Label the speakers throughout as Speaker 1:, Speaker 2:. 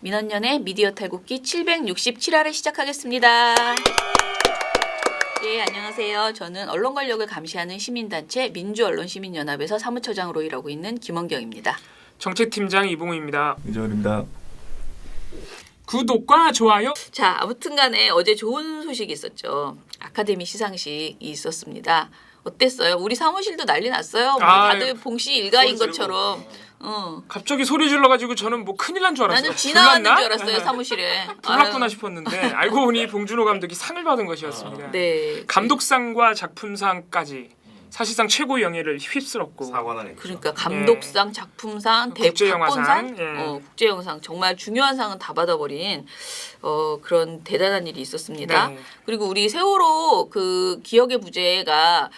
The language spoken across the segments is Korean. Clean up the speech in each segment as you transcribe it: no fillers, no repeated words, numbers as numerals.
Speaker 1: 민원연의 미디어 탈곡기 767화를 시작하겠습니다. 예, 안녕하세요. 저는 언론 권력을 감시하는 시민단체 민주언론시민연합에서 사무처장으로 일하고 있는 김원경입니다.
Speaker 2: 정책팀장 이봉우입니다.
Speaker 3: 이정은입니다.
Speaker 2: 구독과 좋아요.
Speaker 1: 자, 아무튼 간에 어제 좋은 소식이 있었죠. 아카데미 시상식이 있었습니다. 어땠어요? 우리 사무실도 난리 났어요. 뭐 다들 봉씨 일가인 것처럼.
Speaker 2: 갑자기 소리 질러가지고 저는 뭐 큰일 난 줄 알았어요.
Speaker 1: 나는 비 나왔는 줄 알았어요, 사무실에.
Speaker 2: 불났구나 싶었는데 알고 보니 봉준호 감독이 상을 받은 것이었습니다.
Speaker 1: 네.
Speaker 2: 감독상과 작품상까지 사실상 최고의 영예를 휩쓸었고.
Speaker 3: 사관왕.
Speaker 1: 그러니까 감독상, 작품상,
Speaker 2: 국제영화상,
Speaker 1: 대박본상,
Speaker 2: 예.
Speaker 1: 국제영상 정말 중요한 상은 다 받아버린 그런 대단한 일이 있었습니다.
Speaker 2: 네.
Speaker 1: 그리고 우리 세월호 그 기억의 부재가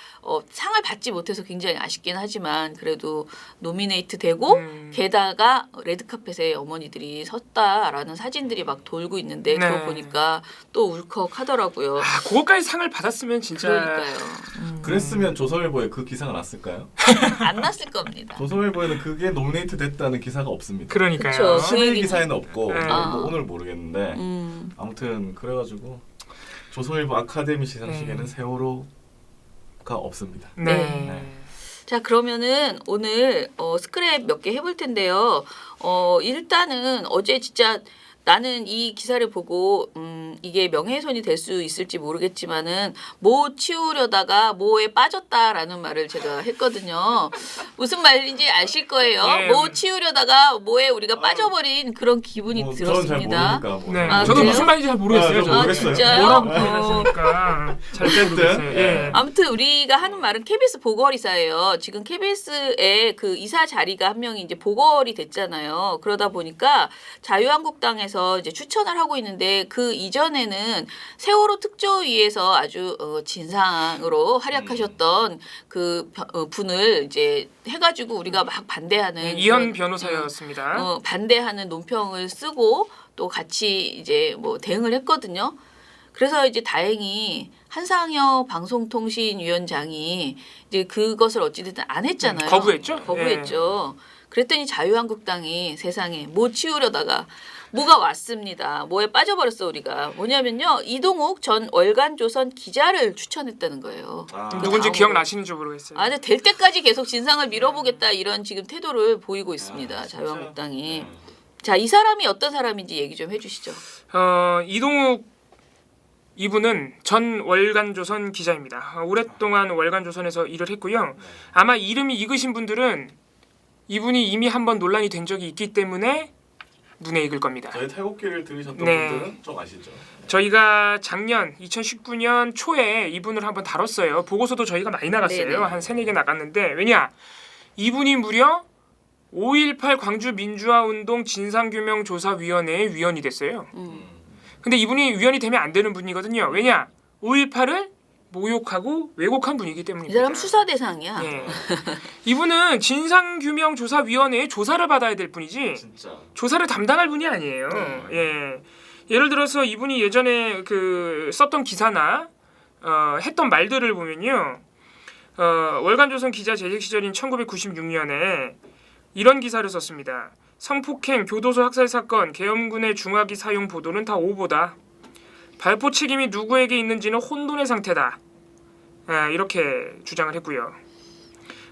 Speaker 1: 상을 받지 못해서 굉장히 아쉽긴 하지만 그래도 노미네이트 되고 게다가 레드카펫에 어머니들이 섰다라는 사진들이 막 돌고 있는데
Speaker 2: 네.
Speaker 1: 그거 보니까 또 울컥하더라고요.
Speaker 2: 아, 그것까지 상을 받았으면 진짜.
Speaker 1: 그러니까요.
Speaker 3: 그랬으면 조선일보에 그 기사가 났을까요?
Speaker 1: 안 났을 겁니다.
Speaker 3: 조선일보에는 그게 노미네이트 됐다는 기사가 없습니다.
Speaker 2: 그러니까요.
Speaker 1: 그쵸.
Speaker 3: 신일
Speaker 1: 얘기는-
Speaker 3: 기사에는 없고
Speaker 2: 네.
Speaker 3: 뭐 오늘 모르겠는데 아무튼 그래가지고 조선일보 아카데미 시상식에는 세월호가 없습니다.
Speaker 2: 네.
Speaker 3: 네.
Speaker 1: 자, 그러면은 오늘 스크랩 몇 개 해볼 텐데요. 일단은 어제 진짜 나는 이 기사를 보고 이게 명예훼손이 될 수 있을지 모르겠지만은 모 치우려다가 모에 빠졌다라는 말을 제가 했거든요. 무슨 말인지 아실 거예요.
Speaker 2: 예.
Speaker 1: 모 치우려다가 모에 우리가 빠져버린 그런 기분이
Speaker 3: 뭐 저는 잘
Speaker 1: 들었습니다.
Speaker 3: 모르니까. 뭐.
Speaker 2: 네.
Speaker 1: 아,
Speaker 2: 저도
Speaker 1: 그래요?
Speaker 2: 무슨 말인지 잘 모르겠어요.
Speaker 3: 아, 저
Speaker 2: 저도.
Speaker 3: 모르겠어요.
Speaker 1: 진짜요?
Speaker 2: 뭐라고 표현하시니까 잘 모르겠어요. 예.
Speaker 1: 아무튼 우리가 하는 말은 KBS 보궐이사예요. 지금 KBS의 그 이사 자리가 한 명이 이제 보궐이 됐잖아요. 그러다 보니까 자유한국당에서 이제 추천을 하고 있는데 그 이전에는 세월호 특조위에서 아주 진상으로 활약하셨던 그 분을 이제 해가지고 우리가 막 반대하는
Speaker 2: 네, 이현
Speaker 1: 그런,
Speaker 2: 변호사였습니다.
Speaker 1: 반대하는 논평을 쓰고 또 같이 이제 뭐 대응을 했거든요. 그래서 이제 다행히 한상혁 방송통신위원장이 이제 그것을 어찌됐든 안 했잖아요.
Speaker 2: 거부했죠?
Speaker 1: 거부했죠. 그랬더니 자유한국당이 세상에 뭐 치우려다가 뭐가 왔습니다. 뭐에 빠져버렸어 우리가. 뭐냐면요. 이동욱 전 월간조선 기자를 추천했다는 거예요.
Speaker 2: 누군지
Speaker 1: 다음으로.
Speaker 2: 기억나시는지 모르겠어요.
Speaker 1: 아니 될 때까지 계속 진상을 밀어보겠다 이런 지금 태도를 보이고 있습니다. 자유한국당이. 자, 이 사람이 어떤 사람인지 얘기 좀 해주시죠.
Speaker 2: 이동욱 이분은 전 월간조선 기자입니다. 오랫동안 월간조선에서 일을 했고요. 아마 이름이 익으신 분들은 이분이 이미 한번 논란이 된 적이 있기 때문에 눈에 익을 겁니다.
Speaker 3: 저희 탈곡기를 들으셨던
Speaker 2: 네.
Speaker 3: 분들은 좀 아시죠?
Speaker 2: 저희가 작년 2019년 초에 이분을 한번 다뤘어요. 보고서도 저희가 많이 나갔어요.
Speaker 1: 네네.
Speaker 2: 한 3-4개 나갔는데 왜냐? 이분이 무려 5.18 광주 민주화운동 진상규명조사위원회의 위원이 됐어요. 근데 이분이 위원이 되면 안 되는 분이거든요. 왜냐? 5.18을 모욕하고 왜곡한 분이기
Speaker 1: 이
Speaker 2: 때문입니다.
Speaker 1: 사람 수사 대상이야.
Speaker 2: 예. 이분은 진상규명조사위원회의 조사를 받아야 될 분이지
Speaker 3: 진짜.
Speaker 2: 조사를 담당할 분이 아니에요. 예. 예를 들어서 이분이 예전에 그 썼던 기사나 했던 말들을 보면요. 월간조선 기자 재직 시절인 1996년에 이런 기사를 썼습니다. 성폭행, 교도소 학살 사건, 계엄군의 중화기 사용 보도는 다 오보다. 발포 책임이 누구에게 있는지는 혼돈의 상태다. 이렇게 주장을 했고요.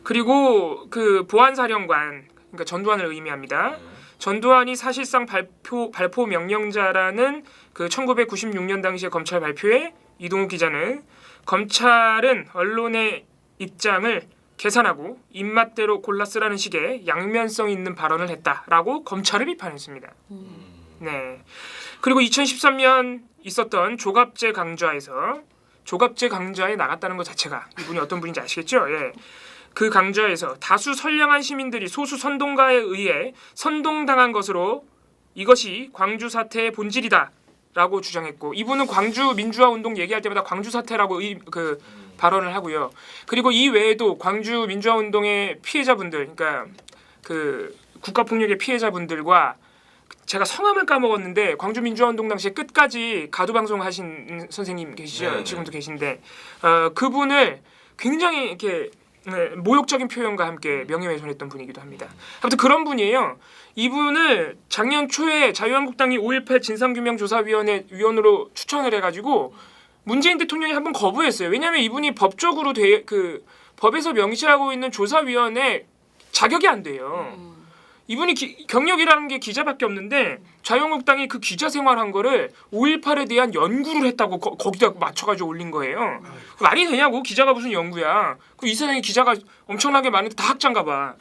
Speaker 2: 그리고 그 보안사령관, 그러니까 전두환을 의미합니다. 전두환이 사실상 발포 명령자라는 그 1996년 당시의 검찰 발표에 이동욱 기자는 검찰은 언론의 입장을 계산하고 입맛대로 골라 쓰라는 식의 양면성 있는 발언을 했다라고 검찰을 비판했습니다. 네. 그리고 2013년 있었던 조갑제 강좌에서 조갑제 강좌에 나갔다는 것 자체가 이분이 어떤 분인지 아시겠죠? 예. 그 강좌에서 다수 선량한 시민들이 소수 선동가에 의해 선동당한 것으로 이것이 광주 사태의 본질이다라고 주장했고 이분은 광주 민주화 운동 얘기할 때마다 광주 사태라고 발언을 하고요. 그리고 이 외에도 광주 민주화 운동의 피해자분들, 그러니까 그 국가폭력의 피해자분들과 제가 성함을 까먹었는데 광주 민주화운동 당시에 끝까지 가두 방송하신 선생님 계시죠?
Speaker 3: 네.
Speaker 2: 지금도 계신데 그분을 굉장히 이렇게 네, 모욕적인 표현과 함께 명예훼손했던 분이기도 합니다. 아무튼 그런 분이에요. 이분을 작년 초에 자유한국당이 5.18 진상규명조사위원회 위원으로 추천을 해가지고 문재인 대통령이 한번 거부했어요. 왜냐하면 이분이 법적으로 법에서 명시하고 있는 조사위원회 자격이 안 돼요. 이분이 경력이라는 게 기자밖에 없는데 자유한국당이 그 기자 생활한 거를 5.18에 대한 연구를 했다고 거기다 맞춰가지고 올린 거예요. 말이 되냐고. 기자가 무슨 연구야. 이 세상에 기자가 엄청나게 많은데 다 학자인가 봐.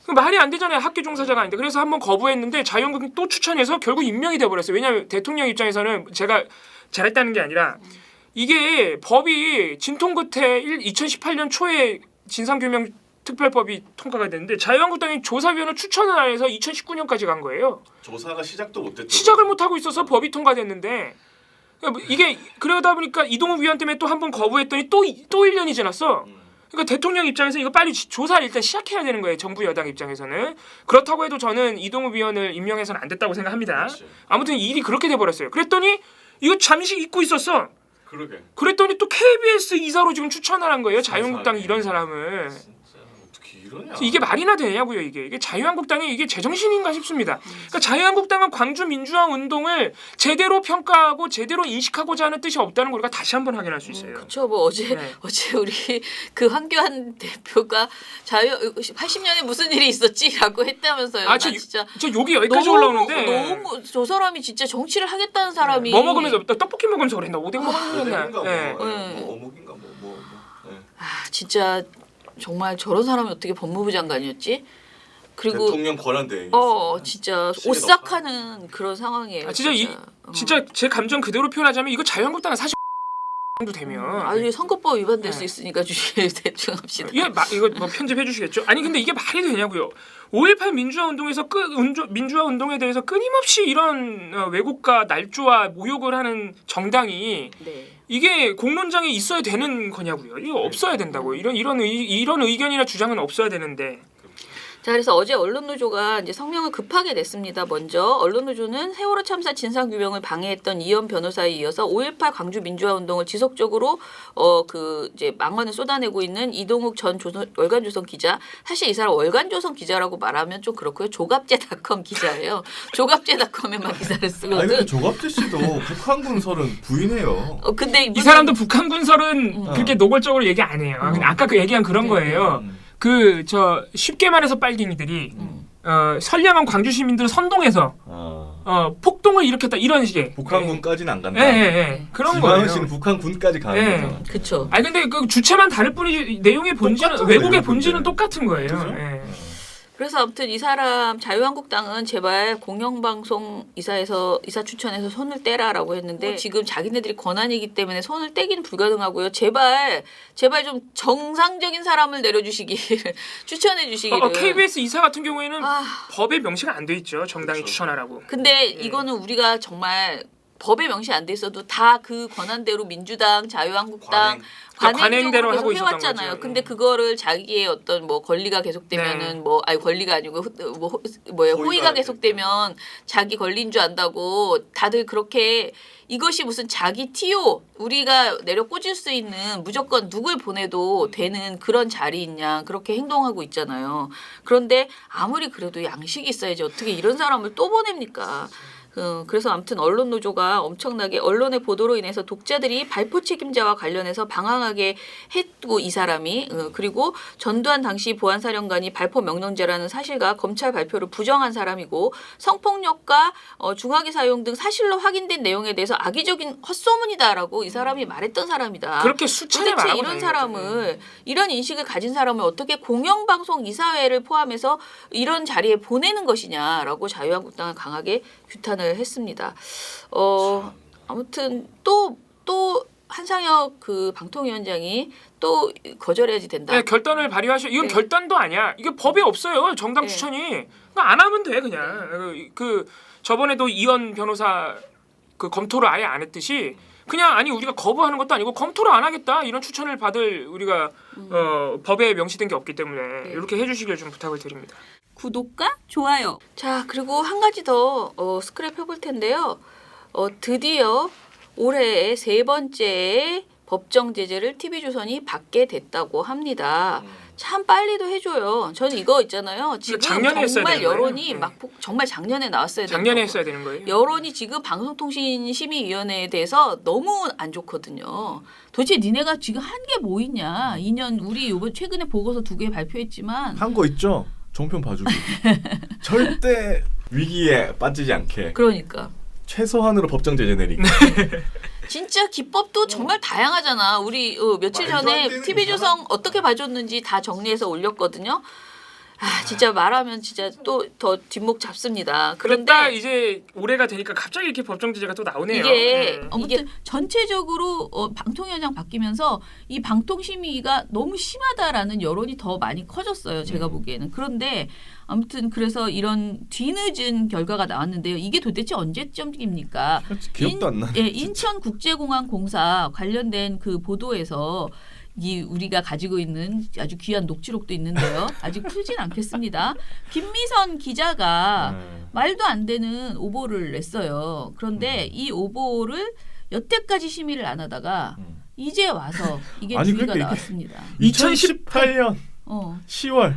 Speaker 2: 말이 안 되잖아요. 학계 종사자가 아닌데. 그래서 한번 거부했는데 자유한국당이 또 추천해서 결국 임명이 돼버렸어요. 왜냐하면 대통령 입장에서는 제가 잘했다는 게 아니라 이게 법이 진통 끝에 2018년 초에 진상규명 특별법이 통과가 됐는데 자유한국당이 조사위원을 추천을 안 해서 2019년까지 간 거예요.
Speaker 3: 조사가 시작도 못했죠.
Speaker 2: 시작을 못 하고 있어서 법이 통과됐는데 이게 그러다 보니까 이동욱 위원 때문에 또 한 번 거부했더니 또 1년이 지났어. 그러니까 대통령 입장에서 이거 빨리 조사를 일단 시작해야 되는 거예요. 정부 여당 입장에서는. 그렇다고 해도 저는 이동욱 위원을 임명해서는 안 됐다고 생각합니다.
Speaker 3: 그렇지.
Speaker 2: 아무튼 일이 그렇게 돼버렸어요. 그랬더니 이거 잠시 잊고 있었어.
Speaker 3: 그러게.
Speaker 2: 그랬더니 또 KBS 이사로 지금 추천을 한 거예요. 자유한국당이 이런 사람을.
Speaker 3: 어떻게 이러냐.
Speaker 2: 이게 말이나 되냐고요. 이게 자유한국당이 이게 제정신인가 싶습니다. 그러니까 자유한국당은 광주 민주화 운동을 제대로 평가하고 제대로 인식하고자 하는 뜻이 없다는 걸 우리가 다시 한번 확인할 수 있어요.
Speaker 1: 그렇죠. 뭐 어제
Speaker 2: 네.
Speaker 1: 우리 그 황교안 대표가 80년에 무슨 일이 있었지라고 했다면서요. 난 진짜
Speaker 2: 저 욕이 여기까지 올라오는데
Speaker 1: 너무 저 사람이 진짜 정치를 하겠다는 사람이
Speaker 2: 뭐 먹으면서 떡볶이 먹으면서 그랬나 오뎅 먹으면서
Speaker 3: 어묵인가
Speaker 2: 그랬나.
Speaker 3: 뭐,
Speaker 2: 예.
Speaker 3: 뭐 어묵인가 뭐. 예.
Speaker 1: 진짜 정말 저런 사람이 어떻게 법무부 장관이었지? 그리고
Speaker 3: 대통령 권한대행.
Speaker 1: 진짜
Speaker 3: 실력.
Speaker 1: 오싹하는 그런 상황이에요.
Speaker 2: 진짜 제 감정 그대로 표현하자면 이거 자유한국당은 사실 도 되면
Speaker 1: 아주 선거법 위반될 수 있으니까 대충 합시다.
Speaker 2: 이거 뭐 편집해 주시겠죠? 아니 근데 이게 말이 되냐고요. 5.18 민주화 운동에서 민주화 운동에 대해서 끊임없이 이런 왜곡과 날조와 모욕을 하는 정당이
Speaker 1: 네.
Speaker 2: 이게 공론장에 있어야 되는 거냐고요. 이거 없어야 된다고. 이런 의견이나 주장은 없어야 되는데.
Speaker 1: 자, 그래서 어제 언론노조가 이제 성명을 급하게 냈습니다. 먼저 언론노조는 세월호 참사 진상규명을 방해했던 이현 변호사에 이어서 5.18 광주 민주화 운동을 지속적으로 이제 망언을 쏟아내고 있는 이동욱 전 월간조선 기자. 사실 이 사람 월간조선 기자라고 말하면 좀 그렇고요. 조갑제닷컴 기자예요. 조갑제닷컴에만 기사를 쓰거든.
Speaker 3: 아니 근데 조갑재 씨도 북한군설은 부인해요.
Speaker 1: 근데
Speaker 2: 이 사람도 북한 군설은 그렇게 노골적으로 얘기 안 해요. 아까 그 얘기한 그런 거예요. 쉽게 말해서 빨갱이들이 선량한 광주 시민들을 선동해서 폭동을 일으켰다 이런 식의
Speaker 3: 북한군까지는 안 간다.
Speaker 2: 그런 거예요.
Speaker 3: 지방시는 북한군까지 가는 거잖아.
Speaker 1: 그렇죠.
Speaker 2: 아니 근데 그 주체만 다를 뿐이지 내용의 본질은
Speaker 3: 똑같잖아요,
Speaker 2: 외국의
Speaker 3: 이런
Speaker 2: 본질은
Speaker 3: 문제는.
Speaker 2: 똑같은 거예요.
Speaker 3: 그죠?
Speaker 1: 그래서 아무튼 이 사람 자유한국당은 제발 공영방송 이사 추천해서 손을 떼라라고 했는데 지금 자기네들이 권한이기 때문에 손을 떼기는 불가능하고요. 제발 좀 정상적인 사람을 내려주시길 추천해 주시기를.
Speaker 2: KBS 이사 같은 경우에는 법에 명시가 안 돼 있죠. 정당이
Speaker 3: 그렇죠.
Speaker 2: 추천하라고.
Speaker 1: 근데 이거는 우리가 정말 법에 명시 안 돼 있어도 다 그 권한대로 민주당, 자유한국당
Speaker 2: 관행대로 하고 있었던
Speaker 1: 해왔잖아요.
Speaker 2: 거죠.
Speaker 1: 근데 그거를 자기의 어떤 뭐 권리가 계속되면은 권리가 아니고 호의가 계속되면 자기 권리인 줄 안다고 다들 그렇게 이것이 무슨 자기 티오 우리가 내려 꽂을 수 있는 무조건 누굴 보내도 되는 그런 자리있냐 그렇게 행동하고 있잖아요. 그런데 아무리 그래도 양식이 있어야지 어떻게 이런 사람을 또 보냅니까? 그래서 아무튼 언론노조가 엄청나게 언론의 보도로 인해서 독자들이 발포 책임자와 관련해서 방황하게 했고 이 사람이 그리고 전두환 당시 보안사령관이 발포 명령자라는 사실과 검찰 발표를 부정한 사람이고 성폭력과 중화기 사용 등 사실로 확인된 내용에 대해서 악의적인 헛소문이다라고 이 사람이 말했던 사람이다.
Speaker 2: 그렇게 수차례
Speaker 1: 도대체
Speaker 2: 말하고
Speaker 1: 이런
Speaker 2: 다니거든요.
Speaker 1: 사람을 이런 인식을 가진 사람을 어떻게 공영방송 이사회를 포함해서 이런 자리에 보내는 것이냐라고 자유한국당을 강하게 규탄을 했습니다. 아무튼 또 한상혁 그 방통위원장이 또 거절해야지 된다.
Speaker 2: 네, 결단을 발휘하셔. 이건 결단도 아니야. 이게 법에 없어요. 정당 추천이. 안 하면 돼 그냥. 저번에도 이현 변호사 그 검토를 아예 안 했듯이 그냥 아니 우리가 거부하는 것도 아니고 검토를 안 하겠다 이런 추천을 받을 우리가 법에 명시된 게 없기 때문에 이렇게 해주시길 좀 부탁을 드립니다.
Speaker 1: 구독과 좋아요. 자, 그리고 한 가지 더 스크랩 해볼 텐데요. 드디어 올해의 세 번째 법정 제재를 TV조선이 받게 됐다고 합니다. 참 빨리도 해줘요. 저는 이거 있잖아요. 지금
Speaker 2: 작년에 했어야
Speaker 1: 정말
Speaker 2: 되는 거예요?
Speaker 1: 여론이
Speaker 2: 네.
Speaker 1: 정말 작년에 나왔어야 되는
Speaker 2: 작년에
Speaker 1: 거고.
Speaker 2: 했어야 되는 거예요.
Speaker 1: 여론이 지금 방송통신심의위원회에 대해서 너무 안 좋거든요. 도대체 니네가 지금 한 게 뭐 있냐? 2년 우리 요번 최근에 보고서 2개 발표했지만
Speaker 3: 한 거 있죠? 종편 봐주기. 절대 위기에 빠지지 않게
Speaker 1: 그러니까
Speaker 3: 최소한으로 법정 제재 내리기.
Speaker 1: 진짜 기법도 정말 다양하잖아. 우리 며칠
Speaker 3: 말도 안
Speaker 1: 전에
Speaker 3: 되는
Speaker 1: TV조선 어떻게 봐줬는지 다 정리해서 올렸거든요. 아 진짜 말하면 진짜 또 더 뒷목 잡습니다.
Speaker 2: 그런데
Speaker 1: 그런데
Speaker 2: 이제 올해가 되니까 갑자기 이렇게 법정 제재가 또 나오네요.
Speaker 1: 이게
Speaker 4: 아무튼 전체적으로 방통위원장 바뀌면서 이 방통심의가 너무 심하다라는 여론이 더 많이 커졌어요. 제가 보기에는. 그런데 아무튼 그래서 이런 뒤늦은 결과가 나왔는데요. 이게 도대체 언제쯤입니까?
Speaker 3: 기억도 안 나.
Speaker 4: 예, 인천국제공항공사 관련된 그 보도에서 이 우리가 가지고 있는 아주 귀한 녹취록도 있는데요. 아직 풀진 않겠습니다. 김미선 기자가 말도 안 되는 오보를 냈어요. 그런데 이 오보를 여태까지 심의를 안 하다가 이제 와서 이게
Speaker 3: 아니,
Speaker 4: 주의가
Speaker 3: 그러니까 이게
Speaker 4: 나왔습니다.
Speaker 3: 2018년
Speaker 4: 어.
Speaker 3: 10월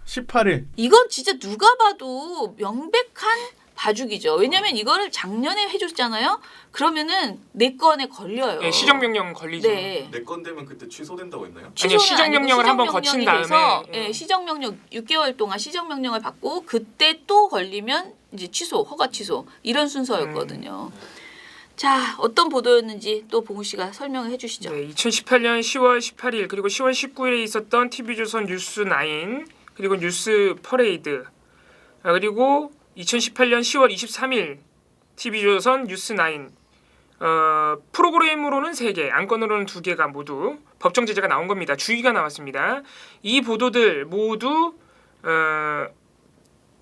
Speaker 3: 18일.
Speaker 1: 이건 진짜 누가 봐도 명백한 봐주기죠. 왜냐하면 이거를 작년에 해줬잖아요. 그러면은 내 건에 걸려요.
Speaker 2: 예, 시정명령 걸리죠.
Speaker 1: 네.
Speaker 3: 내 건 되면 그때 취소된다고 했나요?
Speaker 2: 아니요,
Speaker 1: 취소는
Speaker 2: 시정명령을
Speaker 1: 아니고
Speaker 2: 한번 거친 다음에,
Speaker 1: 시정명령이 돼서,
Speaker 2: 예.
Speaker 1: 시정명령 6개월 동안 시정명령을 받고 그때 또 걸리면 이제 취소, 허가 취소 이런 순서였거든요. 자, 어떤 보도였는지 또 봉우 씨가 설명을 해주시죠.
Speaker 2: 네, 2018년 10월 18일 그리고 10월 19일에 있었던 TV조선 뉴스9 그리고 뉴스 퍼레이드 그리고 2018년 10월 23일 TV조선 뉴스9 프로그램으로는 3개, 안건으로는 2개가 모두 법정 제재가 나온 겁니다. 주의가 나왔습니다. 이 보도들 모두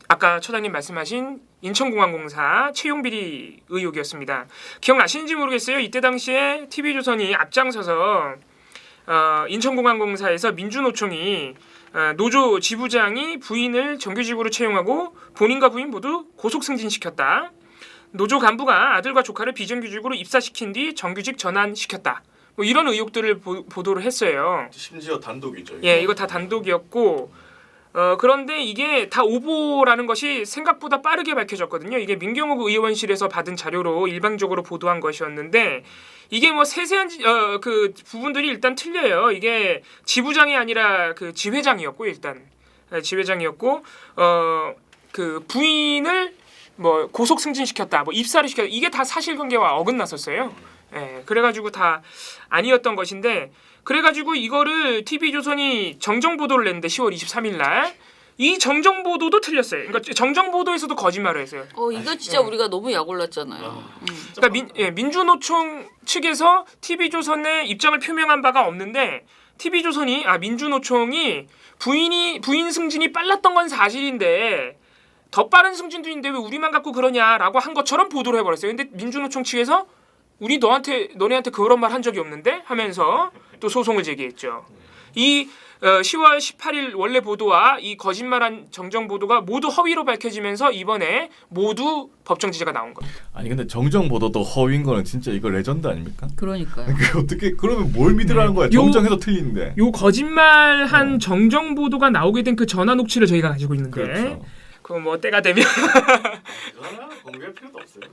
Speaker 2: 아까 처장님 말씀하신 인천공항공사 채용비리 의혹이었습니다. 기억나시는지 모르겠어요. 이때 당시에 TV조선이 앞장서서 인천공항공사에서 민주노총이 노조 지부장이 부인을 정규직으로 채용하고 본인과 부인 모두 고속 승진시켰다. 노조 간부가 아들과 조카를 비정규직으로 입사시킨 뒤 정규직 전환시켰다. 뭐 이런 의혹들을 보도를 했어요.
Speaker 3: 심지어 단독이죠.
Speaker 2: 예, 이거 다 단독이었고 그런데 이게 다 오보라는 것이 생각보다 빠르게 밝혀졌거든요. 이게 민경욱 의원실에서 받은 자료로 일방적으로 보도한 것이었는데 이게 뭐 세세한 그 부분들이 일단 틀려요. 이게 지부장이 아니라 그 지회장이었고 일단 지회장이었고 그 부인을 뭐 고속 승진시켰다, 뭐 입사를 시켰다 이게 다 사실관계와 어긋났었어요. 예, 그래가지고 다 아니었던 것인데 그래가지고 이거를 TV조선이 정정 보도를 냈는데 10월 23일 날 이 정정 보도도 틀렸어요. 그러니까 정정 보도에서도 거짓말을 했어요.
Speaker 1: 이거 진짜 우리가 너무 약 올랐잖아요.
Speaker 2: 그러니까 민주노총 측에서 TV조선에 입장을 표명한 바가 없는데 TV조선이 민주노총이 부인 승진이 빨랐던 건 사실인데 더 빠른 승진도 있는데 왜 우리만 갖고 그러냐라고 한 것처럼 보도를 해버렸어요. 근데 민주노총 측에서 우리 너네한테 그런 말 한 적이 없는데 하면서 또 소송을 제기했죠. 이 10월 18일 원래 보도와 이 거짓말한 정정 보도가 모두 허위로 밝혀지면서 이번에 모두 법정 제재가 나온 거예요.
Speaker 3: 아니 근데 정정 보도도 허위인 거는 진짜 이거 레전드 아닙니까?
Speaker 4: 그러니까요.
Speaker 3: 그 어떻게 그러면 뭘 믿으라는 거야? 정정해도 틀리는데.
Speaker 2: 요 거짓말한 정정 보도가 나오게 된 그 전화 녹취를 저희가 가지고 있는데
Speaker 3: 그렇죠.
Speaker 2: 그거 뭐 때가 되면
Speaker 3: 공개할 필요도 없어요.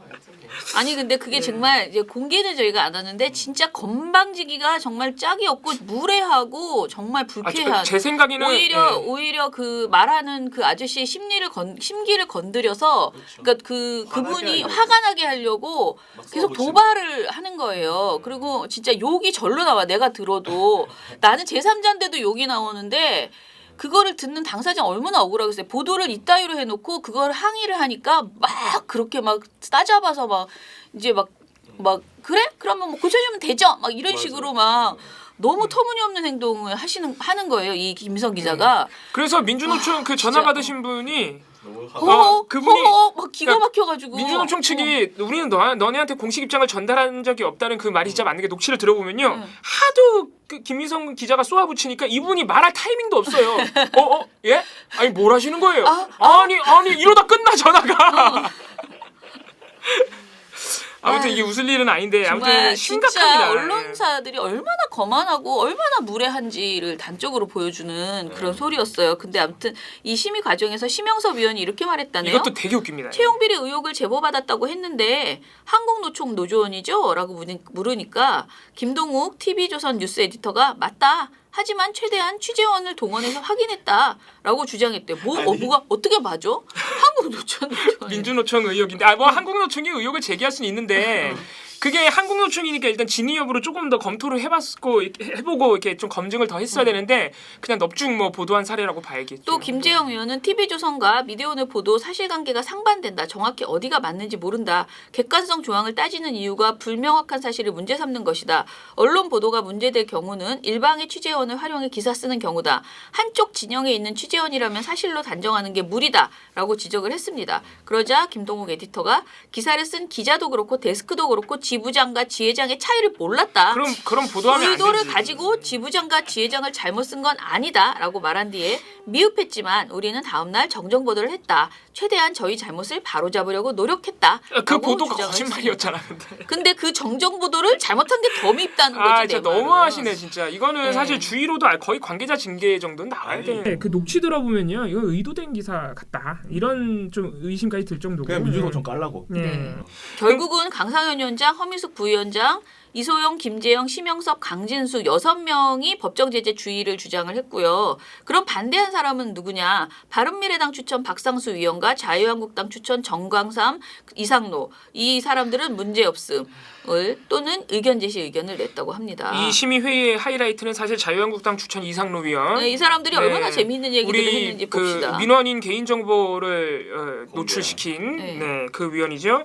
Speaker 1: 아니 근데 그게 정말 이제 공개는 저희가 안 하는데 진짜 건방지기가 정말 짝이 없고 무례하고 정말 불쾌한.
Speaker 2: 제 생각에는
Speaker 1: 오히려 그 말하는 그 아저씨의 심기를 건드려서 그러니까 그분이 화가 나게 하려고 계속 도발을 하는 거예요. 그리고 진짜 욕이 절로 나와. 내가 들어도 나는 제3자인데도 욕이 나오는데 그거를 듣는 당사자는 얼마나 억울하겠어요. 보도를 이따위로 해놓고 그걸 항의를 하니까 막 그렇게 막 따잡아서 막 이제 막 그래? 그러면 뭐 고쳐주면 되죠. 막 이런 식으로 막 너무 터무니없는 행동을 하는 거예요. 이 김미선 기자가.
Speaker 2: 그래서 민주노총 그 전화
Speaker 1: 진짜.
Speaker 2: 받으신 분이
Speaker 1: 그분이 막 기가 막혀가지고
Speaker 2: 민주노총 측이 우리는 너네한테 공식 입장을 전달한 적이 없다는 그 말이 진짜 맞는 게 녹취를 들어보면요 하도 그 김미성 기자가 쏘아붙이니까 이분이 말할 타이밍도 없어요. 예? 아니 뭘 하시는 거예요? 아니 이러다 끝나 전화가. 아무튼 이게 웃을 일은 아닌데 아무튼
Speaker 1: 정말
Speaker 2: 심각합니다.
Speaker 1: 진짜 언론사들이 얼마나 거만하고 얼마나 무례한지를 단적으로 보여주는 그런 소리였어요. 근데 아무튼 이 심의 과정에서 심영섭 위원이 이렇게 말했다네요.
Speaker 2: 이것도 되게 웃깁니다.
Speaker 1: 채용비리 의혹을 제보받았다고 했는데 한국노총 노조원이죠? 라고 물으니까 김동욱 TV조선 뉴스 에디터가 맞다. 하지만 최대한 취재원을 동원해서 확인했다라고 주장했대요. 뭐가 어떻게 맞아? 한국노총
Speaker 2: 민주노총 의혹인데 뭐 한국노총이 의혹을 제기할 수는 있는데 그게 한국노총이니까 일단 진위 여부를 조금 더 검토를 해보고 이렇게 좀 검증을 더 했어야 되는데 그냥 넙죽 뭐 보도한 사례라고 봐야겠죠.
Speaker 1: 또 김재영 의원은 TV조선과 미디어오늘 보도 사실관계가 상반된다. 정확히 어디가 맞는지 모른다. 객관성 조항을 따지는 이유가 불명확한 사실을 문제 삼는 것이다. 언론 보도가 문제될 경우는 일방의 취재원을 활용해 기사 쓰는 경우다. 한쪽 진영에 있는 취재원이라면 사실로 단정하는 게 무리다. 라고 지적을 했습니다. 그러자 김동욱 에디터가 기사를 쓴 기자도 그렇고 데스크도 그렇고 지부장과 지회장의 차이를 몰랐다.
Speaker 2: 그럼 보도하면 안
Speaker 1: 의도를
Speaker 2: 되지.
Speaker 1: 가지고 지부장과 지회장을 잘못 쓴 건 아니다라고 말한 뒤에 미흡했지만 우리는 다음날 정정 보도를 했다. 최대한 저희 잘못을 바로잡으려고 노력했다.
Speaker 2: 그 보도가 거짓말이었잖아.
Speaker 1: 근데 그 정정 보도를 잘못한 게 더 밉다는 거지.
Speaker 2: 진짜 너무하시네 진짜. 이거는 사실 주의로도 거의 관계자 징계 정도는 나와야 되는. 그 녹취 들어보면요, 이거 의도된 기사 같다. 이런 좀 의심까지 들 정도고.
Speaker 3: 그냥 민주노총 깔라고.
Speaker 2: 네.
Speaker 1: 결국은 강상현 위원장, 허미숙 부위원장, 이소영, 김재영, 심영섭, 강진수 6명이 법정 제재 주의를 주장을 했고요. 그럼 반대한 사람은 누구냐? 바른미래당 추천 박상수 위원과 자유한국당 추천 정광삼, 이상로 이 사람들은 문제없음을 또는 의견 제시 의견을 냈다고 합니다.
Speaker 2: 이 심의회의 하이라이트는 사실 자유한국당 추천 이상로 위원.
Speaker 1: 네, 이 사람들이 얼마나 재미있는 얘기들을 했는지 봅시다.
Speaker 2: 민원인 개인정보를 노출시킨 그 위원이죠.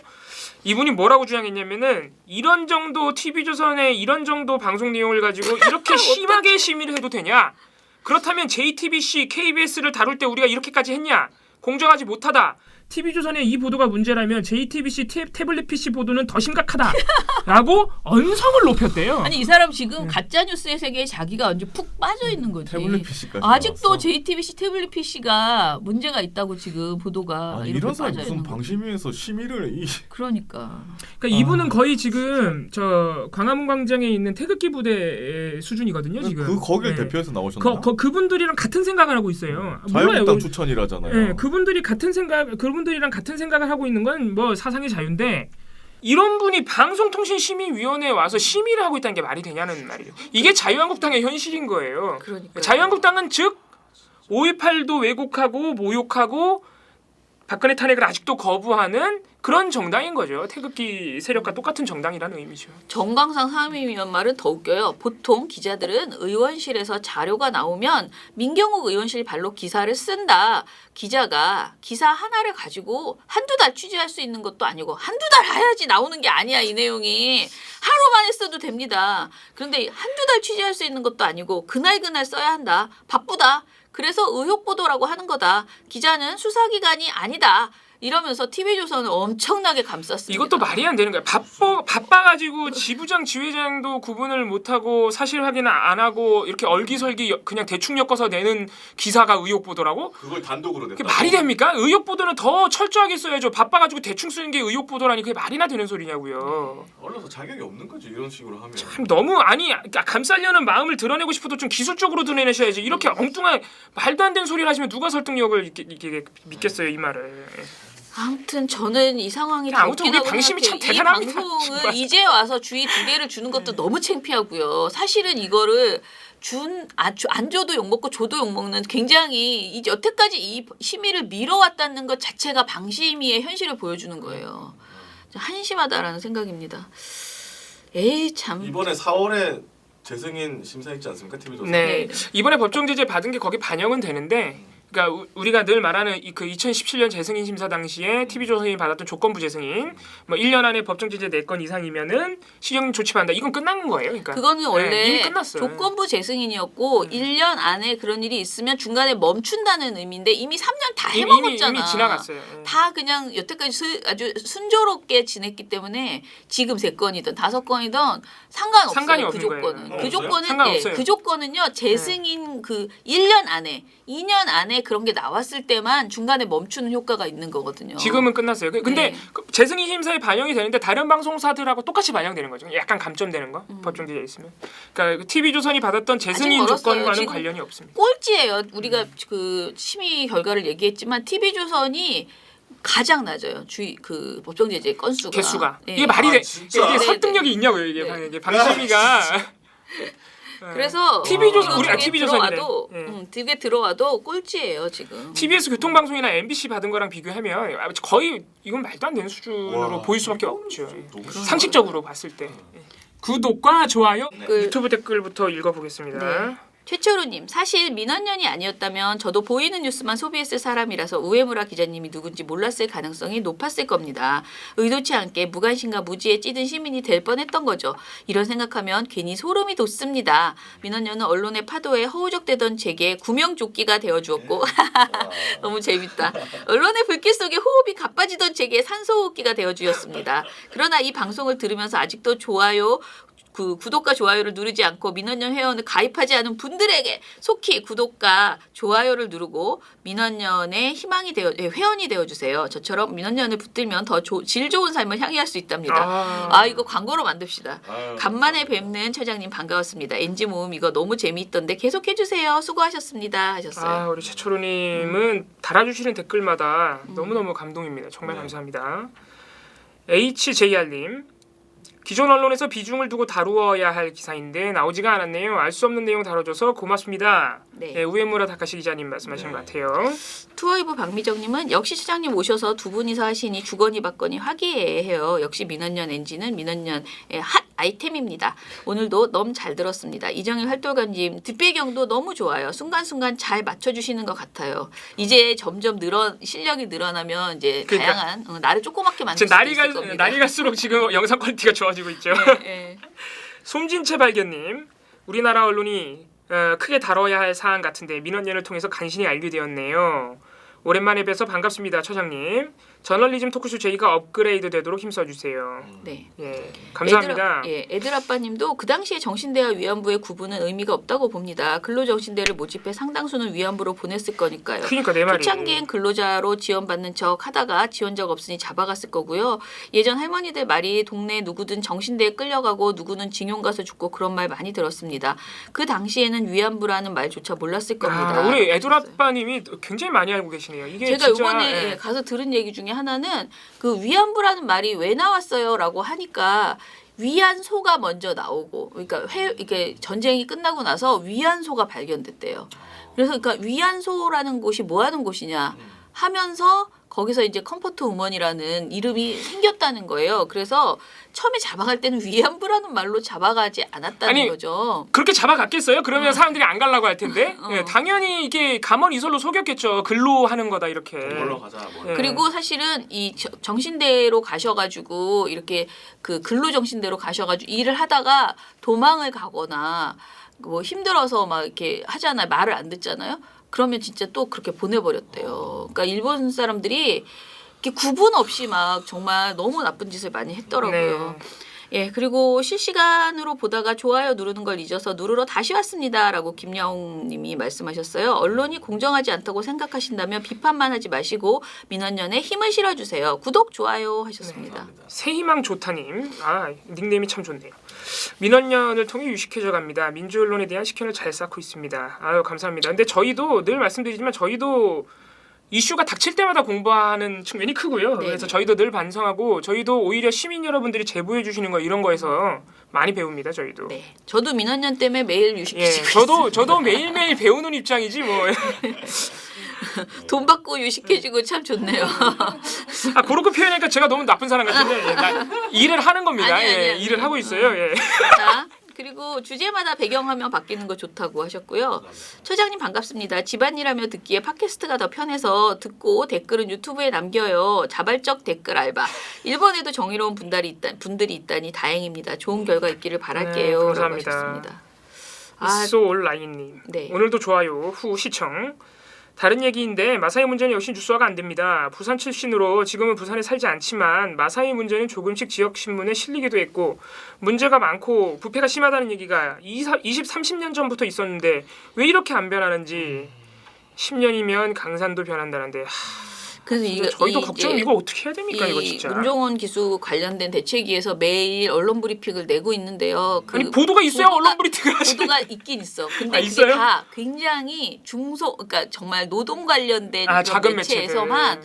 Speaker 2: 이분이 뭐라고 주장했냐면은 이런 정도 TV조선의 이런 정도 방송 내용을 가지고 이렇게 심하게 심의를 해도 되냐? 그렇다면 JTBC, KBS를 다룰 때 우리가 이렇게까지 했냐? 공정하지 못하다. TV조선의 이 보도가 문제라면 JTBC 태블릿 PC 보도는 더 심각하다라고 언성을 높였대요.
Speaker 4: 아니 이 사람 지금 가짜 뉴스의 세계에 자기가 완전 푹 빠져 있는 거지.
Speaker 3: 태블릿 PC까지
Speaker 4: 아직도
Speaker 3: 나왔어?
Speaker 4: JTBC 태블릿 PC가 문제가 있다고 지금 보도가
Speaker 3: 아니,
Speaker 4: 이렇게
Speaker 3: 이런 사람
Speaker 4: 빠져
Speaker 3: 무슨
Speaker 4: 있는 거지.
Speaker 3: 방심위에서 심의를
Speaker 4: 그러니까
Speaker 2: 이분은 거의 지금 저 광화문 광장에 있는 태극기 부대 수준이거든요. 지금.
Speaker 3: 거길 대표해서 나오셨나?
Speaker 2: 그분들이랑 같은 생각을 하고 있어요.
Speaker 3: 자유한국당 추천이라잖아요.
Speaker 2: 네, 그분들이랑 같은 생각을 하고 있는 건 뭐 사상의 자유인데 이런 분이 방송통신심의위원회에 와서 심의를 하고 있다는 게 말이 되냐는 말이에요. 이게 자유한국당의 현실인 거예요.
Speaker 1: 그러니까요.
Speaker 2: 자유한국당은 즉 5.18도 왜곡하고 모욕하고 박근혜 탄핵을 아직도 거부하는 그런 정당인 거죠. 태극기 세력과 똑같은 정당이라는 의미죠.
Speaker 1: 정광상 상임위원 말은 더 웃겨요. 보통 기자들은 의원실에서 자료가 나오면 민경욱 의원실 발로 기사를 쓴다. 기자가 기사 하나를 가지고 한두 달 취재할 수 있는 것도 아니고 한두 달 해야지 나오는 게 아니야. 이 내용이. 하루만 했어도 됩니다. 그런데 한두 달 취재할 수 있는 것도 아니고 그날 써야 한다. 바쁘다. 그래서 의혹 보도라고 하는 거다. 기자는 수사기관이 아니다. 이러면서 TV조선을 엄청나게 감쌌습니다.
Speaker 2: 이것도 말이 안 되는 거야. 바빠가지고 지부장, 지회장도 구분을 못하고 사실 확인을 안 하고 이렇게 얼기설기 그냥 대충 엮어서 내는 기사가 의혹 보도라고?
Speaker 3: 그걸 단독으로
Speaker 2: 그게 말이 됩니까? 의혹 보도는 더 철저하게 써야죠. 바빠가지고 대충 쓰는 게 의혹 보도라니 그게 말이나 되는 소리냐고요.
Speaker 3: 언론사 자격이 없는 거지 이런 식으로 하면.
Speaker 2: 참 너무 감싸려는 마음을 드러내고 싶어도 좀 기술적으로 드러내셔야지. 이렇게 엉뚱한 말도 안 되는 소리를 하시면 누가 설득력을 이렇게 믿겠어요 이 말을.
Speaker 1: 아무튼 저는 이 상황이
Speaker 2: 아무튼 우리
Speaker 1: 웃기다고
Speaker 2: 방심이 참
Speaker 1: 생각해요.
Speaker 2: 대단합니다.
Speaker 1: 이 방송을
Speaker 2: 정말.
Speaker 1: 이제 와서 주의 2개를 주는 것도 너무 창피하고요. 사실은 이거를 안 줘도 욕먹고 줘도 욕먹는 굉장히 여태까지 이 심의를 미뤄왔다는 것 자체가 방심위의 현실을 보여주는 거예요. 한심하다라는 생각입니다. 에이 참.
Speaker 3: 이번에 4월에 재승인 심사 있지 않습니까? TV조선.
Speaker 2: 네. 이번에 법정 제재 받은 게 거기 반영은 되는데 그러니까 우리가 늘 말하는 그 2017년 재승인 심사 당시에 TV조선이 받았던 조건부 재승인 뭐 1년 안에 법정 제재 4건 이상이면은 시정 조치받는다. 이건 끝난 거예요. 그러니까
Speaker 1: 그거는 원래
Speaker 2: 이미 끝났어요.
Speaker 1: 조건부 재승인이었고 1년 안에 그런 일이 있으면 중간에 멈춘다는 의미인데 이미 3년 다 해먹었잖아.
Speaker 2: 이미 지나갔어요.
Speaker 1: 다 그냥 여태까지 아주 순조롭게 지냈기 때문에 지금 3건이든 5건이든 상관없어요.
Speaker 2: 상관이
Speaker 1: 그
Speaker 2: 없는
Speaker 1: 조건은.
Speaker 2: 거예요.
Speaker 1: 그 조건은
Speaker 2: 상관없어요.
Speaker 1: 그 조건은요. 재승인 그 1년 안에 2년 안에 중간에 그런 게 나왔을 때만 중간에 멈추는 효과가 있는 거거든요.
Speaker 2: 지금은 끝났어요. 근데
Speaker 1: 네.
Speaker 2: 재승인 심사에 반영이 되는데 다른 방송사들하고 똑같이 반영되는 거죠. 약간 감점되는 거 법정기재 있으면. 그러니까 TV조선이 받았던 재승인
Speaker 1: 멀었어요.
Speaker 2: 조건과는
Speaker 1: 지금
Speaker 2: 관련이 없습니다.
Speaker 1: 꼴찌예요. 우리가 그 심의 결과를 얘기했지만 TV조선이 가장 낮아요. 그 법정 제재 건수가.
Speaker 2: 개수가
Speaker 1: 예.
Speaker 2: 이게 말이 돼?
Speaker 3: 진짜?
Speaker 2: 이게
Speaker 1: 네,
Speaker 2: 설득력이 있냐고요 이게
Speaker 1: 네.
Speaker 2: 이게 방심이가.
Speaker 1: 그래서
Speaker 2: TV조선
Speaker 1: 이거
Speaker 2: 우리
Speaker 1: 두개
Speaker 2: TV조선이래.
Speaker 1: 들어와도
Speaker 2: 예.
Speaker 1: 두개 들어와도 꼴찌예요 지금.
Speaker 2: TBS 교통방송이나 MBC 받은 거랑 비교하면 거의 이건 말도 안 되는 수준으로
Speaker 3: 와.
Speaker 2: 보일 수밖에 없죠.
Speaker 3: 너무
Speaker 2: 상식적으로 봤을 때. 구독과 좋아요.
Speaker 1: 그-
Speaker 2: 유튜브 댓글부터 읽어보겠습니다.
Speaker 1: 네. 최초로님, 사실 민원연이 아니었다면 저도 보이는 뉴스만 소비했을 사람이라서 우에무라 기자님이 누군지 몰랐을 가능성이 높았을 겁니다. 의도치 않게 무관심과 무지에 찌든 시민이 될 뻔했던 거죠. 이런 생각하면 괜히 소름이 돋습니다. 민원연은 언론의 파도에 허우적대던 제게 구명조끼가 되어주었고 너무 재밌다. 언론의 불길 속에 호흡이 가빠지던 제게 산소호흡기가 되어주었습니다. 그러나 이 방송을 들으면서 아직도 좋아요, 그 구독과 좋아요를 누르지 않고 민원연 회원을 가입하지 않은 분들에게 속히 구독과 좋아요를 누르고 민원연의 희망이 되어 회원이 되어주세요. 저처럼 민원연을 붙들면 더 질 좋은 삶을 향유할 수 있답니다. 아 이거 광고로 만듭시다.
Speaker 3: 아유,
Speaker 1: 간만에 뵙는 처장님 반가웠습니다. NG 모음 이거 너무 재미있던데 계속해주세요. 수고하셨습니다 하셨어요.
Speaker 2: 아 우리 최초로님은 달아주시는 댓글마다 너무너무 감동입니다. 정말
Speaker 3: 네.
Speaker 2: 감사합니다. HJR님 기존 언론에서 비중을 두고 다루어야 할 기사인데 나오지가 않았네요. 알 수 없는 내용 다뤄줘서 고맙습니다.
Speaker 1: 네.
Speaker 2: 네, 우에무라 다카시 기자님 말씀하신
Speaker 3: 네.
Speaker 2: 것 같아요.
Speaker 1: 투어이브 박미정님은 역시 처장님 오셔서 두 분이서 하시니 주거니 받거니 화기애애해요. 역시 민원연 NG는 민원연의 핫 아이템입니다. 오늘도 너무 잘 들었습니다. 이정일 활동가님 뒷배경도 너무 좋아요. 순간순간 잘 맞춰주시는 것 같아요. 이제 점점 실력이 늘어나면 이제
Speaker 2: 그러니까.
Speaker 1: 다양한 나를 조그맣게 만들
Speaker 2: 지금
Speaker 1: 수도 있을 겁니다.
Speaker 2: 날이 갈수록 지금 영상 퀄리티가 좋아지고 있죠.
Speaker 1: 네.
Speaker 2: 솜진채 발견님 우리나라 언론이 크게 다뤄야 할 사안 같은데 민원연을 통해서 간신히 알게 되었네요. 오랜만에 뵈서 반갑습니다, 처장님. 저널리즘 토크쇼 저희가 업그레이드 되도록 힘써주세요.
Speaker 1: 네.
Speaker 2: 예, 감사합니다.
Speaker 1: 애들 아빠님도 그 당시에 정신대와 위안부의 구분은 의미가 없다고 봅니다. 근로정신대를 모집해 상당수는 위안부로 보냈을 거니까요.
Speaker 2: 그러니까 내 말이.
Speaker 1: 초창기엔 근로자로 지원받는 척 하다가 지원자가 없으니 잡아갔을 거고요. 예전 할머니들 말이 동네 누구든 정신대에 끌려가고 누구는 징용 가서 죽고 그런 말 많이 들었습니다. 그 당시에는 위안부라는 말조차 몰랐을 겁니다.
Speaker 2: 우리 애돌아빠님이 굉장히 많이 알고 계시네요. 이게
Speaker 1: 제가
Speaker 2: 진짜,
Speaker 1: 이번에 가서 들은 얘기 중에 하나는 그 위안부라는 말이 왜 나왔어요라고 하니까 위안소가 먼저 나오고 그러니까 이게 전쟁이 끝나고 나서 위안소가 발견됐대요. 그래서 그러니까 위안소라는 곳이 뭐 하는 곳이냐 하면서 거기서 이제 컴포트 우먼이라는 이름이 생겼다는 거예요. 그래서 처음에 잡아갈 때는 위안부라는 말로 잡아가지 않았다는
Speaker 2: 아니,
Speaker 1: 거죠.
Speaker 2: 그렇게 잡아갔겠어요? 그러면 사람들이 안 가려고 할 텐데. 예, 당연히 이게 감언이설로 속였겠죠. 글로 하는 거다 이렇게.
Speaker 3: 놀러 가자. 뭐.
Speaker 2: 예.
Speaker 1: 그리고 사실은 이 정신대로 가셔가지고 이렇게 그 근로정신대로 가셔가지고 일을 하다가 도망을 가거나 뭐 힘들어서 막 이렇게 하잖아요. 말을 안 듣잖아요. 그러면 진짜 또 그렇게 보내버렸대요. 그러니까 일본 사람들이 이렇게 구분 없이 막 정말 너무 나쁜 짓을 많이 했더라고요.
Speaker 2: 네.
Speaker 1: 예, 그리고 실시간으로 보다가 좋아요 누르는 걸 잊어서 누르러 다시 왔습니다라고 김야옹 님이 말씀하셨어요. 언론이 공정하지 않다고 생각하신다면 비판만 하지 마시고 민원연에 힘을 실어주세요. 구독, 좋아요 하셨습니다.
Speaker 2: 새희망 조타님, 닉네임이 참 좋네요. 민원연을 통해 유식해져 갑니다. 민주 언론에 대한 식견을 잘 쌓고 있습니다. 아유 감사합니다. 근데 저희도 늘 말씀드리지만 저희도 이슈가 닥칠 때마다 공부하는 측면이 크고요.
Speaker 1: 네네.
Speaker 2: 그래서 저희도 늘 반성하고 저희도 오히려 시민 여러분들이 제보해 주시는 거 이런 거에서 많이 배웁니다. 저희도.
Speaker 1: 네, 저도 민원연 때문에 매일
Speaker 2: 예,
Speaker 1: 유식해지고
Speaker 2: 저도 매일매일 배우는 입장이지 뭐.
Speaker 1: 돈 받고 유식해지고 참 좋네요.
Speaker 2: 그렇게 표현하니까 제가 너무 나쁜 사람 같은데 일을 하는 겁니다.
Speaker 1: 아니야.
Speaker 2: 일을 하고 있어요. 예.
Speaker 1: 자, 그리고 주제마다 배경화면 바뀌는 거 좋다고 하셨고요. 처장님 반갑습니다. 집안일하며 듣기에 팟캐스트가 더 편해서 듣고 댓글은 유튜브에 남겨요. 자발적 댓글 알바. 일본에도 정의로운 분들이 있다니 다행입니다. 좋은 결과 있기를 바랄게요.
Speaker 2: 네,
Speaker 1: 라고
Speaker 2: 감사합니다.
Speaker 1: 하셨습니다.
Speaker 2: 이소온라인님
Speaker 1: 네.
Speaker 2: 오늘도 좋아요 후 시청. 다른 얘기인데 마사이 문제는 역시 뉴스화가 안 됩니다. 부산 출신으로 지금은 부산에 살지 않지만 마사이 문제는 조금씩 지역 신문에 실리기도 했고 문제가 많고 부패가 심하다는 얘기가 20, 30년 전부터 있었는데 왜 이렇게 안 변하는지 10년이면 강산도 변한다는데
Speaker 1: 그래서
Speaker 2: 진짜 저희도 걱정 이거 어떻게 해야 됩니까 이거 진짜.
Speaker 1: 문종원 기수 관련된 대책위에서 매일 언론 브리핑을 내고 있는데요. 그
Speaker 2: 아니 보도가 있어야 언론 브리핑을 하지.
Speaker 1: 보도가 있긴 있어. 근데
Speaker 2: 아,
Speaker 1: 그게
Speaker 2: 있어요?
Speaker 1: 다 굉장히 그러니까 정말 노동 관련된 그런
Speaker 2: 작은
Speaker 1: 매체에서만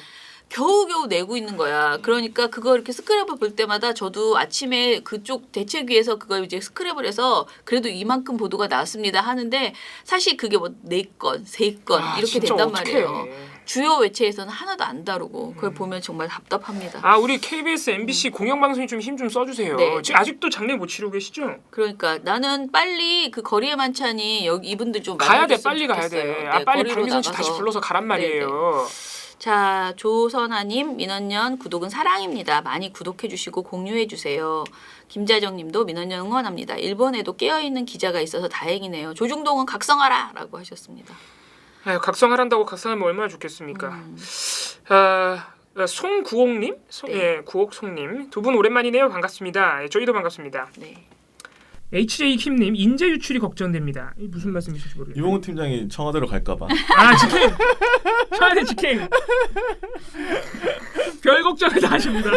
Speaker 1: 겨우겨우 내고 있는 거야. 그러니까 그거 이렇게 스크랩을 볼 때마다 저도 아침에 그쪽 대책위에서 그걸 이제 스크랩을 해서 그래도 이만큼 보도가 나왔습니다 하는데 사실 그게 뭐 4건, 3건 이렇게
Speaker 2: 진짜
Speaker 1: 된단
Speaker 2: 어떡해.
Speaker 1: 말이에요. 주요 매체에서는 하나도 안 다루고 그걸 보면 정말 답답합니다.
Speaker 2: 우리 KBS, MBC 공영방송이 좀 힘 좀 써주세요.
Speaker 1: 네.
Speaker 2: 지금 아직도 장례 못 치르고 계시죠?
Speaker 1: 그러니까 나는 빨리 그 거리의 만찬이 여기 이분들 좀
Speaker 2: 가야 돼,
Speaker 1: 만나줬으면
Speaker 2: 빨리 가야 돼.
Speaker 1: 좋겠어요. 네,
Speaker 2: 빨리
Speaker 1: 거리로
Speaker 2: 박미선 씨
Speaker 1: 나가서.
Speaker 2: 다시 불러서 가란 말이에요.
Speaker 1: 자, 조선아님, 민원연 구독은 사랑입니다. 많이 구독해주시고 공유해주세요. 김자정님도 민원연 응원합니다. 일본에도 깨어있는 기자가 있어서 다행이네요. 조중동은 각성하라라고 하셨습니다.
Speaker 2: 아유, 각성하란다고 각성하면 얼마나 좋겠습니까? 송구옥님,
Speaker 1: 네.
Speaker 2: 예, 구옥송님 두 분 오랜만이네요. 반갑습니다. 예, 저희도 반갑습니다.
Speaker 1: 네.
Speaker 2: HJ 킴님 인재 유출이 걱정됩니다. 이 무슨 말씀이실지 모르겠어요.
Speaker 3: 이봉훈 팀장이 청와대로 갈까봐.
Speaker 2: 직행. 청와대 직행. 별 걱정을 다 하십니다.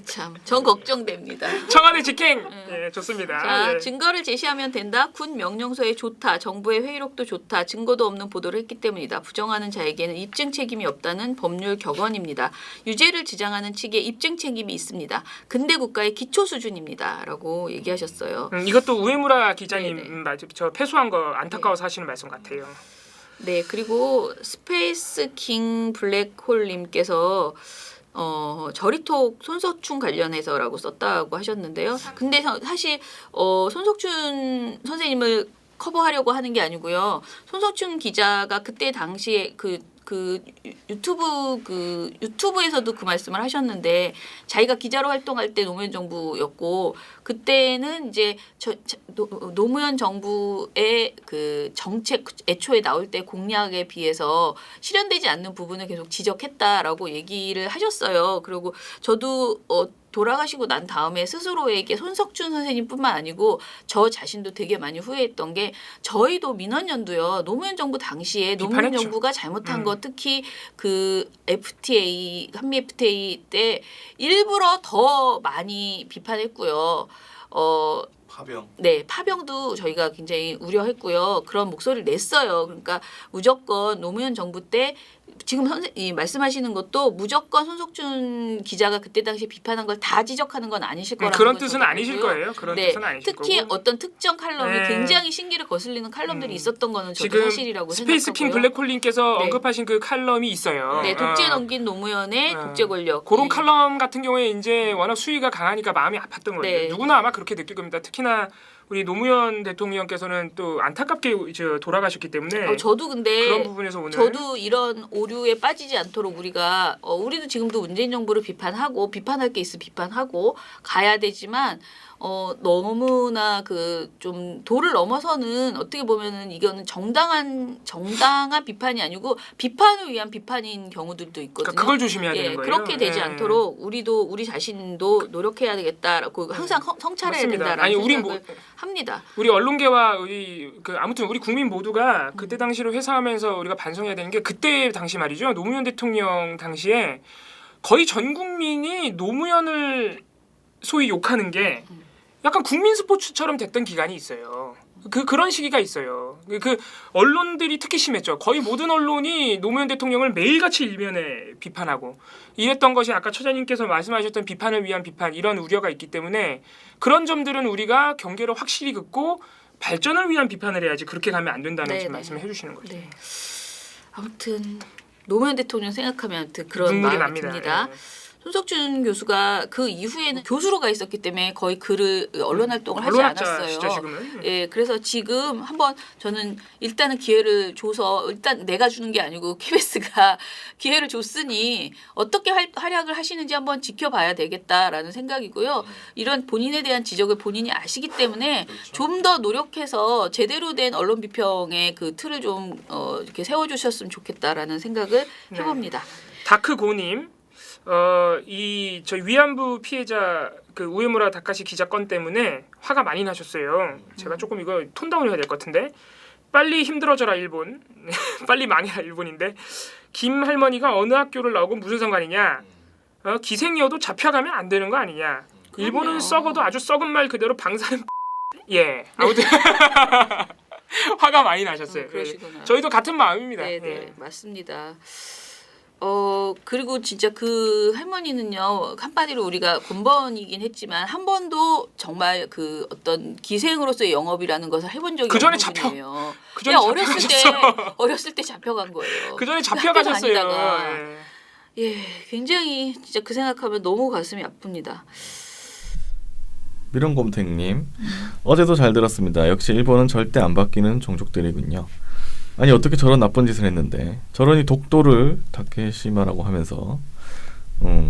Speaker 1: 참, 전 걱정됩니다.
Speaker 2: 청와대 직행. 예, 좋습니다.
Speaker 1: 자,
Speaker 2: 예.
Speaker 1: 증거를 제시하면 된다. 군 명령서에 좋다. 정부의 회의록도 좋다. 증거도 없는 보도를 했기 때문이다. 부정하는 자에게는 입증 책임이 없다는 법률 격언입니다. 유죄를 주장하는 측에 입증 책임이 있습니다. 근대 국가의 기초 수준입니다. 라고 얘기하셨어요.
Speaker 2: 이것도 우에무라 기자님
Speaker 1: 네네.
Speaker 2: 맞죠? 저 패소한 거 안타까워서 하시는 말씀 같아요.
Speaker 1: 네, 그리고 스페이스 킹 블랙홀님께서 저리톡 손석춘 관련해서라고 썼다고 하셨는데요. 근데 사실 손석춘 선생님을 커버하려고 하는 게 아니고요. 손석춘 기자가 그때 당시에 유튜브에서도 그 말씀을 하셨는데 자기가 기자로 활동할 때 노무현 정부였고 그때는 이제 노무현 정부의 그 정책 애초에 나올 때 공약에 비해서 실현되지 않는 부분을 계속 지적했다라고 얘기를 하셨어요. 그리고 저도 돌아가시고 난 다음에 스스로에게 손석준 선생님뿐만 아니고 저 자신도 되게 많이 후회했던 게 저희도 민원연도요. 노무현 정부 당시에 노무현
Speaker 2: 비판했죠.
Speaker 1: 정부가 잘못한 거 특히 그 FTA 한미 FTA 때 일부러 더 많이 비판했고요.
Speaker 3: 파병.
Speaker 1: 네, 파병도 저희가 굉장히 우려했고요. 그런 목소리를 냈어요. 그러니까 무조건 노무현 정부 때 지금 말씀하시는 것도 무조건 손석준 기자가 그때 당시 비판한 걸 다 지적하는 건 아니실 거라는
Speaker 2: 그런
Speaker 1: 걸
Speaker 2: 뜻은
Speaker 1: 저도
Speaker 2: 아니실
Speaker 1: 보고요.
Speaker 2: 거예요. 그런
Speaker 1: 네,
Speaker 2: 뜻은 아니실
Speaker 1: 특히
Speaker 2: 거고.
Speaker 1: 어떤 특정 칼럼이
Speaker 2: 네.
Speaker 1: 굉장히 신기를 거슬리는 칼럼들이 있었던 거는 저도
Speaker 2: 지금
Speaker 1: 사실이라고
Speaker 2: 스페이스 킹
Speaker 1: 생각하고요.
Speaker 2: 블랙홀님께서
Speaker 1: 네.
Speaker 2: 언급하신 그 칼럼이 있어요.
Speaker 1: 네, 독재 넘긴 노무현의 독재 권력.
Speaker 2: 그런 칼럼 같은 경우에 이제 워낙 수위가 강하니까 마음이 아팠던 거예요.
Speaker 1: 네.
Speaker 2: 누구나 아마 그렇게 느낄 겁니다. 특히나 우리 노무현 대통령께서는 또 안타깝게 돌아가셨기 때문에
Speaker 1: 저도 근데
Speaker 2: 그런 부분에서 오늘
Speaker 1: 저도 이런 오류에 빠지지 않도록 우리가 우리도 지금도 문재인 정부를 비판하고 비판할 게 있으면 비판하고 가야 되지만 너무나 그 좀 도를 넘어서는 어떻게 보면은 이거는 정당한 비판이 아니고 비판을 위한 비판인 경우들도 있거든요.
Speaker 2: 그러니까 그걸 조심해야
Speaker 1: 예,
Speaker 2: 되는 거예요.
Speaker 1: 그렇게 되지
Speaker 2: 예.
Speaker 1: 않도록 우리 자신도 노력해야 되겠다라고 항상 성찰해야
Speaker 2: 맞습니다.
Speaker 1: 된다라는
Speaker 2: 아니, 우리
Speaker 1: 생각을 합니다.
Speaker 2: 우리 언론계와 아무튼 우리 국민 모두가
Speaker 1: 음.
Speaker 2: 그때 당시를 회상하면서 우리가 반성해야 되는 게 그때 당시 말이죠. 노무현 대통령 당시에 거의 전 국민이 노무현을 소위 욕하는 게 약간 국민 스포츠처럼 됐던 기간이 있어요. 그런 시기가 있어요. 그 언론들이 특히 심했죠. 거의 모든 언론이 노무현 대통령을 매일같이 일면에 비판하고 이랬던 것이 아까 처자님께서 말씀하셨던 비판을 위한 비판 이런 우려가 있기 때문에 그런 점들은 우리가 경계를 확실히 긋고 발전을 위한 비판을 해야지 그렇게 가면 안 된다는 지금 말씀을 해주시는 거죠.
Speaker 1: 네. 아무튼 노무현 대통령 생각하면 아무튼 그런
Speaker 2: 눈물이
Speaker 1: 마음이
Speaker 2: 납니다.
Speaker 1: 듭니다.
Speaker 2: 예.
Speaker 1: 손석준 교수가 그 이후에는 교수로 가 있었기 때문에 거의 글을 언론 활동을 하지
Speaker 2: 언론학자 진짜
Speaker 1: 않았어요.
Speaker 2: 지금은.
Speaker 1: 예, 그래서 지금 한번 저는 일단은 기회를 줘서 일단 내가 주는 게 아니고 KBS가 기회를 줬으니 어떻게 활약을 하시는지 한번 지켜봐야 되겠다라는 생각이고요. 이런 본인에 대한 지적을 본인이 아시기 때문에 좀 더 노력해서 제대로 된 언론 비평의 그 틀을 좀 이렇게 세워주셨으면 좋겠다라는 생각을 해봅니다.
Speaker 2: 다크고님. 저희 위안부 피해자 그 우에무라 다카시 기자 건 때문에 화가 많이 나셨어요. 제가 조금 이거 톤다운을 해야 될 것 같은데 빨리 힘들어져라 일본. 빨리 망해라 일본인데 김 할머니가 어느 학교를 나오고 무슨 상관이냐. 기생이어도 잡혀가면 안 되는 거 아니냐. 일본은 썩어도 아주 썩은 말 그대로 방사는 예 아무튼 화가 많이 나셨어요.
Speaker 1: 그러시구나.
Speaker 2: 저희도 같은 마음입니다.
Speaker 1: 네네
Speaker 2: 예.
Speaker 1: 맞습니다. 그리고 진짜 그 할머니는요 한마디로 우리가 곤번이긴 했지만 한 번도 정말 그 어떤 기생으로서의 영업이라는 것을 해본 적이
Speaker 2: 그 전에
Speaker 1: 없는 분이에요.
Speaker 2: 그 전에
Speaker 1: 어렸을 때 잡혀간 거예요.
Speaker 2: 그 전에
Speaker 1: 학교
Speaker 2: 잡혀가셨어요.
Speaker 1: 다니다가.
Speaker 2: 예.
Speaker 1: 예, 굉장히 진짜 그 생각하면 너무 가슴이 아픕니다.
Speaker 3: 미련곰탱님 어제도 잘 들었습니다. 역시 일본은 절대 안 바뀌는 종족들이군요. 아니 어떻게 저런 나쁜 짓을 했는데 저러니 독도를 다케시마라고 하면서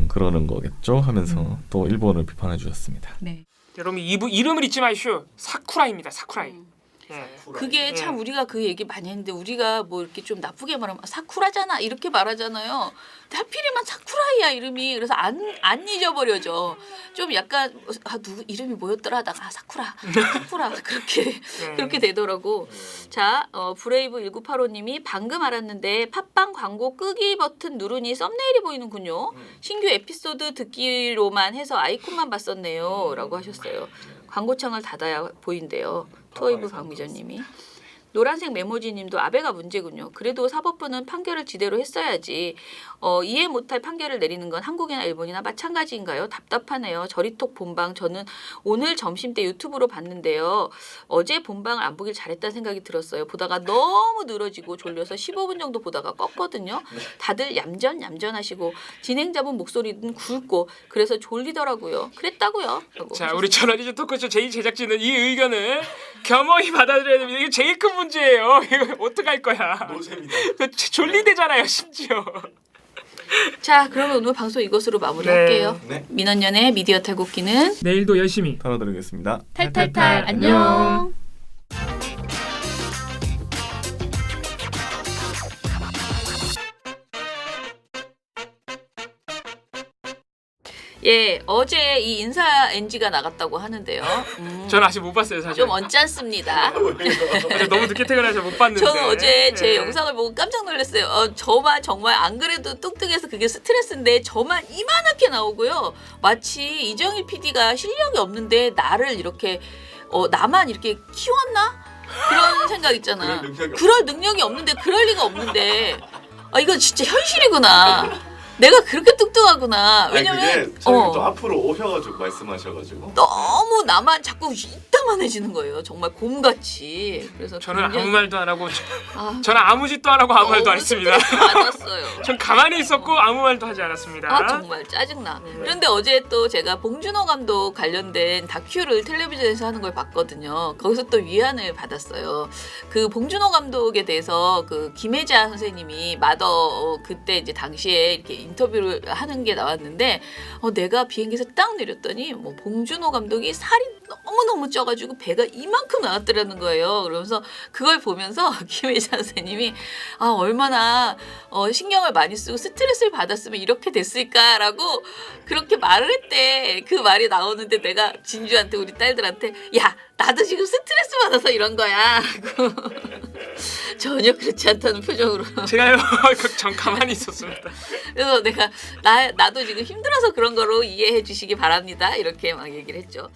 Speaker 3: 그러는 거겠죠 하면서 또 일본을 비판해 주셨습니다.
Speaker 4: 네.
Speaker 2: 여러분 이름을 잊지 마시오. 사쿠라입니다. 사쿠라이. 예.
Speaker 1: 그게 참 우리가 그 얘기 많이 했는데 우리가 뭐 이렇게 좀 나쁘게 말하면 사쿠라잖아 이렇게 말하잖아요. 근데 하필이면 사쿠라이야 이름이. 그래서 안 잊어버려져. 좀 약간 누구 이름이 뭐였더라 하다가 사쿠라 그렇게 되더라고. 자 브레이브 1985님이 방금 알았는데 팟빵 광고 끄기 버튼 누르니 썸네일이 보이는군요. 신규 에피소드 듣기로만 해서 아이콘만 봤었네요 라고 하셨어요. 광고창을 닫아야 보인대요. 토이브 박미전님이. 노란색 메모지님도 아베가 문제군요. 그래도 사법부는 판결을 지대로 했어야지. 이해 못할 판결을 내리는 건 한국이나 일본이나 마찬가지인가요? 답답하네요. 저리톡 본방 저는 오늘 점심때 유튜브로 봤는데요. 어제 본방을 안 보길 잘했다는 생각이 들었어요. 보다가 너무 늘어지고 졸려서 15분 정도 보다가 껐거든요. 다들 얌전하시고 진행자분 목소리는 굵고 그래서 졸리더라고요. 그랬다고요.
Speaker 2: 자 우리 전화리즈 토크쇼 제2제작진은 이 의견을 겸허히 받아들여야 됩니다. 이거 제일 큰 문제예요. 이거 어떡할 거야.
Speaker 3: 노잼이다.
Speaker 2: 졸리대잖아요 심지어.
Speaker 1: 자 그러면 오늘 방송 이것으로 마무리할게요.
Speaker 3: 네.
Speaker 1: 민원연의 미디어 탈곡기는
Speaker 2: 내일도 열심히
Speaker 3: 다뤄드리겠습니다.
Speaker 4: 탈탈탈 안녕.
Speaker 1: 예 어제 이 인사 NG가 나갔다고 하는데요.
Speaker 2: 저는 아직 못 봤어요 사실.
Speaker 1: 좀 언짢습니다.
Speaker 2: 어제 너무 늦게 퇴근해서 못 봤는데.
Speaker 1: 저는 어제 제
Speaker 2: 예.
Speaker 1: 영상을 보고 깜짝 놀랐어요. 저만 정말 안 그래도 뚱뚱해서 그게 스트레스인데 저만 이만하게 나오고요. 마치 이정일 PD가 실력이 없는데 나를 이렇게 나만 이렇게 키웠나? 그런 생각 있잖아. 그럴 능력이 없는데 그럴 리가 없는데 이건 진짜 현실이구나. 내가 그렇게 뚱뚱하구나. 왜냐면
Speaker 3: 그게 저희 또 앞으로 오셔가지고 말씀하셔가지고
Speaker 1: 너무 나만 자꾸 이따만해지는 거예요. 정말 곰같이. 그래서
Speaker 2: 저는
Speaker 1: 굉장히-
Speaker 2: 아무 말도 안 하고
Speaker 1: 아,
Speaker 2: 저는 아무 짓도 안 하고 아무 말도 안 했습니다.
Speaker 1: 맞았어요.
Speaker 2: 전 가만히 있었고 아무 말도 하지 않았습니다.
Speaker 1: 정말 짜증나. 그런데 어제 또 제가 봉준호 감독 관련된 다큐를 텔레비전에서 하는 걸 봤거든요. 거기서 또 위안을 받았어요. 그 봉준호 감독에 대해서 그 김혜자 선생님이 마더 그때 이제 당시에 이렇게 인터뷰를 하는 게 나왔는데 내가 비행기에서 딱 내렸더니 뭐 봉준호 감독이 살이 너무너무 쪄가지고 배가 이만큼 나왔더라는 거예요. 그러면서 그걸 보면서 김혜자 선생님이 얼마나 신경을 많이 쓰고 스트레스를 받았으면 이렇게 됐을까라고 그렇게 말을 했대. 그 말이 나오는데 내가 진주한테 우리 딸들한테 야 나도 지금 스트레스 받아서 이런 거야. 전혀 그렇지 않다는 표정으로.
Speaker 2: 제가요 전 가만히 있었습니다.
Speaker 1: 그래서 내가 나도 지금 힘들어서 그런 거로 이해해 주시기 바랍니다. 이렇게 막 얘기를 했죠.